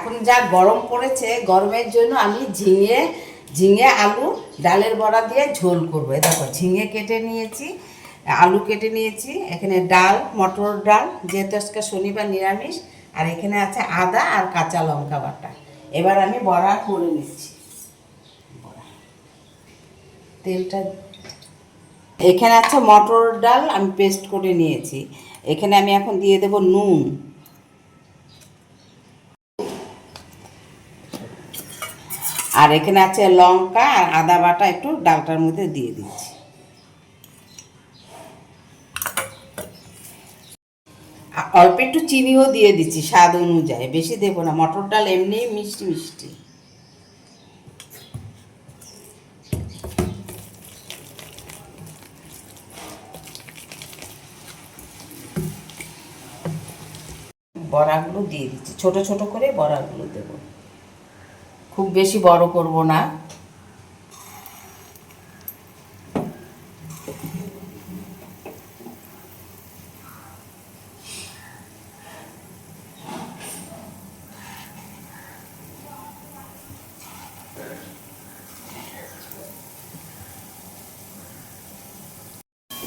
এখন যা গরম পড়েছে, গরমের জন্য আমি ঝিঙে ঝিঙে আলু ডালের বড়া দিয়ে ঝোল করবো। দেখো ঝিঙে কেটে নিয়েছি, আলু কেটে নিয়েছি, এখানে ডাল, মটর ডাল, যেহেতু আজকে শনিবার নিরামিষ, আর এখানে আছে আদা আর কাঁচা লঙ্কা বাটা। এবার আমি বড়া করে নিচ্ছি। তেলটা এখানে আছে মটর ডাল, আমি পেস্ট করে নিয়েছি। এখানে আমি এখন দিয়ে দেব নুন, আর এখানে আছে লঙ্কা আর আদা বাটা, একটু ডালটার মধ্যে দিয়ে দিচ্ছি। অল্প একটু চিনিও দিয়ে দিচ্ছি স্বাদ অনুযায়ী, বেশি দেবো না, মটর ডাল এমনি মিষ্টি মিষ্টি। বড়াগুলো দিয়ে দিচ্ছি, ছোট ছোট করে বড়াগুলো দেবো, খুব বেশি বড় করব না।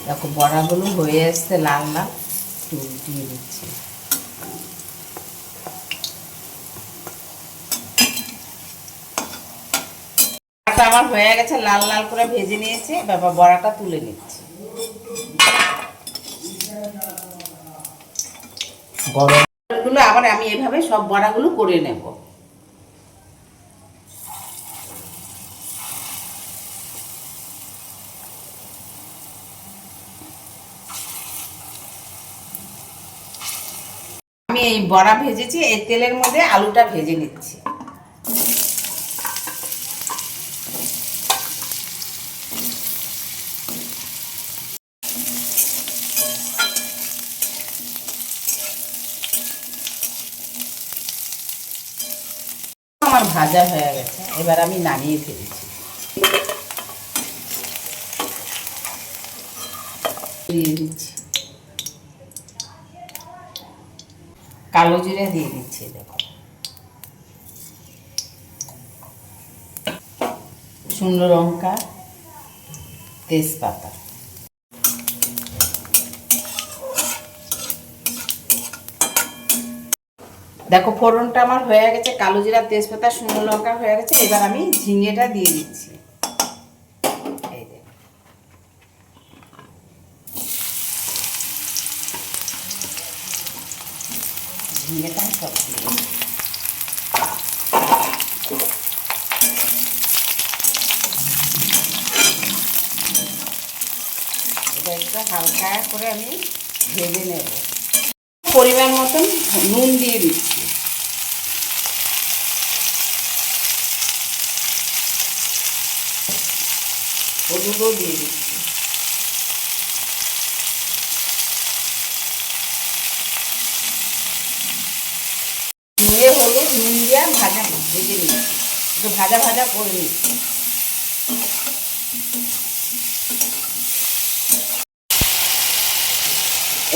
দেখো বড়াগুলো হয়ে আসছে লাল লাল, একটু উল্টিয়ে দিচ্ছি। বড়াটা আমার হয়ে গেছে, লাল লাল করে ভেজে নিয়েছি, বাবা বড়াটা তুলে নিচ্ছি। বড়াগুলো আবার আমি এভাবে সব বড়াগুলো করে নেব। আমি এই বড়া ভেজেছি, এই তেলের মধ্যে আলুটা ভেজে নিচ্ছি। আমার ভাজা হয়ে গেছে, এবার আমি নামিয়ে ফেলেছি। দিয়ে দিচ্ছি কালো জিরে, দিয়ে দিচ্ছি দেখো, শুকনো লঙ্কা, তেজপাতা। দেখো ফোড়নটা আমার হয়ে গেছে, কালো জিরা, তেজপাতা, শুকনো লঙ্কা হয়ে গেছে। এবার আমি ঝিঙেটা দিয়ে দিচ্ছি। এই দেখো, ঝিঙেটা আমি সব দিয়ে দিচ্ছি। এটা একটু হালকা করে আমি ভেজে নেব। পরিমাণ মতন নুন দিয়ে দিচ্ছি। হলুদও দিয়ে দিচ্ছি। নুনে হলুদ নুন দিয়ে ভাজা ভেজে নিচ্ছি, একটু ভাজা ভাজা করে নিচ্ছি।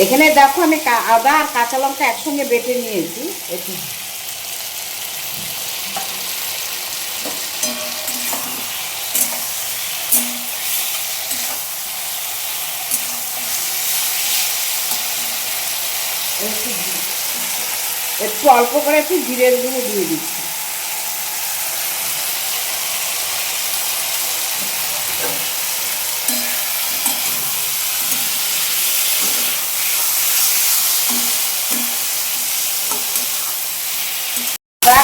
এখানে দেখো আমি আদা আর কাঁচা লঙ্কা একসঙ্গে বেটে নিয়েছি। একটু একটু অল্প করে একটু জিরের গুঁড়ো দিয়ে দিচ্ছি।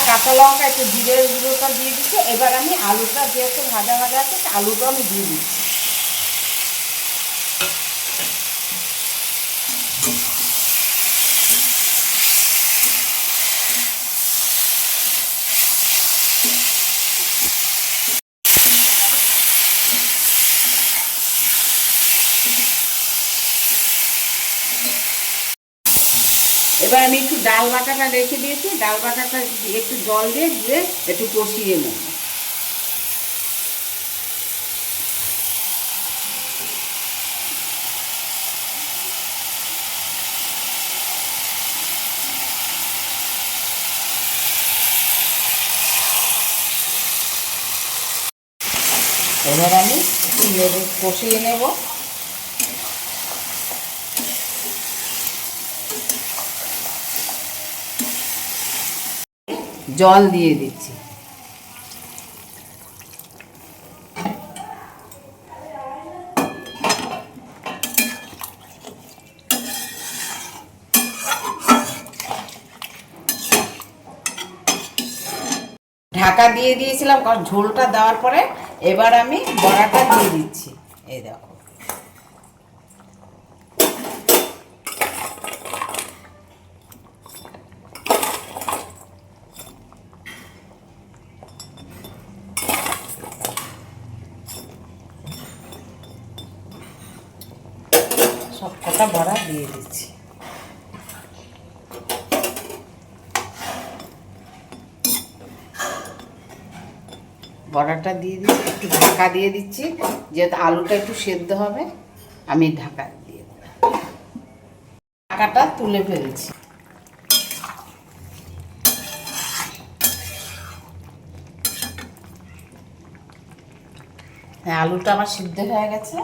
কাঁচা লঙ্কা একটু জিরের গুঁড়োটা দিয়ে দিচ্ছি। এবার আমি আলুটা যেহেতু ভাজা ভাজা আছে, আলুটা আমি দিয়ে দিচ্ছি। এবার আমি একটু ডাল বাটাটা রেখে দিয়েছি, ডাল বাটাটা একটু জল দিয়ে ধুয়ে একটু কষিয়ে নেব। এবার আমি একটু নেড়ে কষিয়ে নেব। জল দিয়ে দিচ্ছি। ঢাকা দিয়ে দিয়েছিলাম কারণ ঝোলটা দেওয়ার পরে এবার আমি বড়াটা দিয়ে দিচ্ছি। এই দেখো, সব কটা বড়া দিয়ে দিচ্ছি। বড়াটা দিয়ে দিচ্ছি, একটু ঢাকা দিয়ে দিচ্ছি যেহেতু আলুটা একটু সেদ্ধ হবে। আমি ঢাকা দিয়ে ঢাকাটা তুলে ফেলছি। হ্যাঁ, আলুটা আমার সিদ্ধ হয়ে গেছে।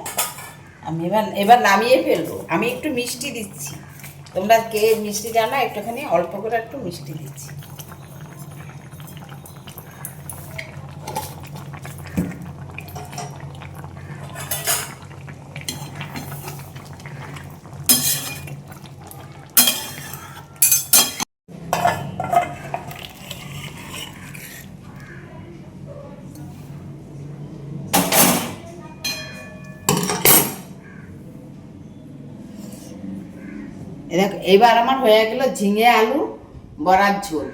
আমি এবার নামিয়ে ফেলবো। আমি একটু মিষ্টি দিচ্ছি, তোমরা কে মিষ্টি জানো, একটুখানি অল্প করে একটু মিষ্টি দিচ্ছি। এবার আমার হয়ে গেল ঝিঙে আলু বড়ার ঝোল।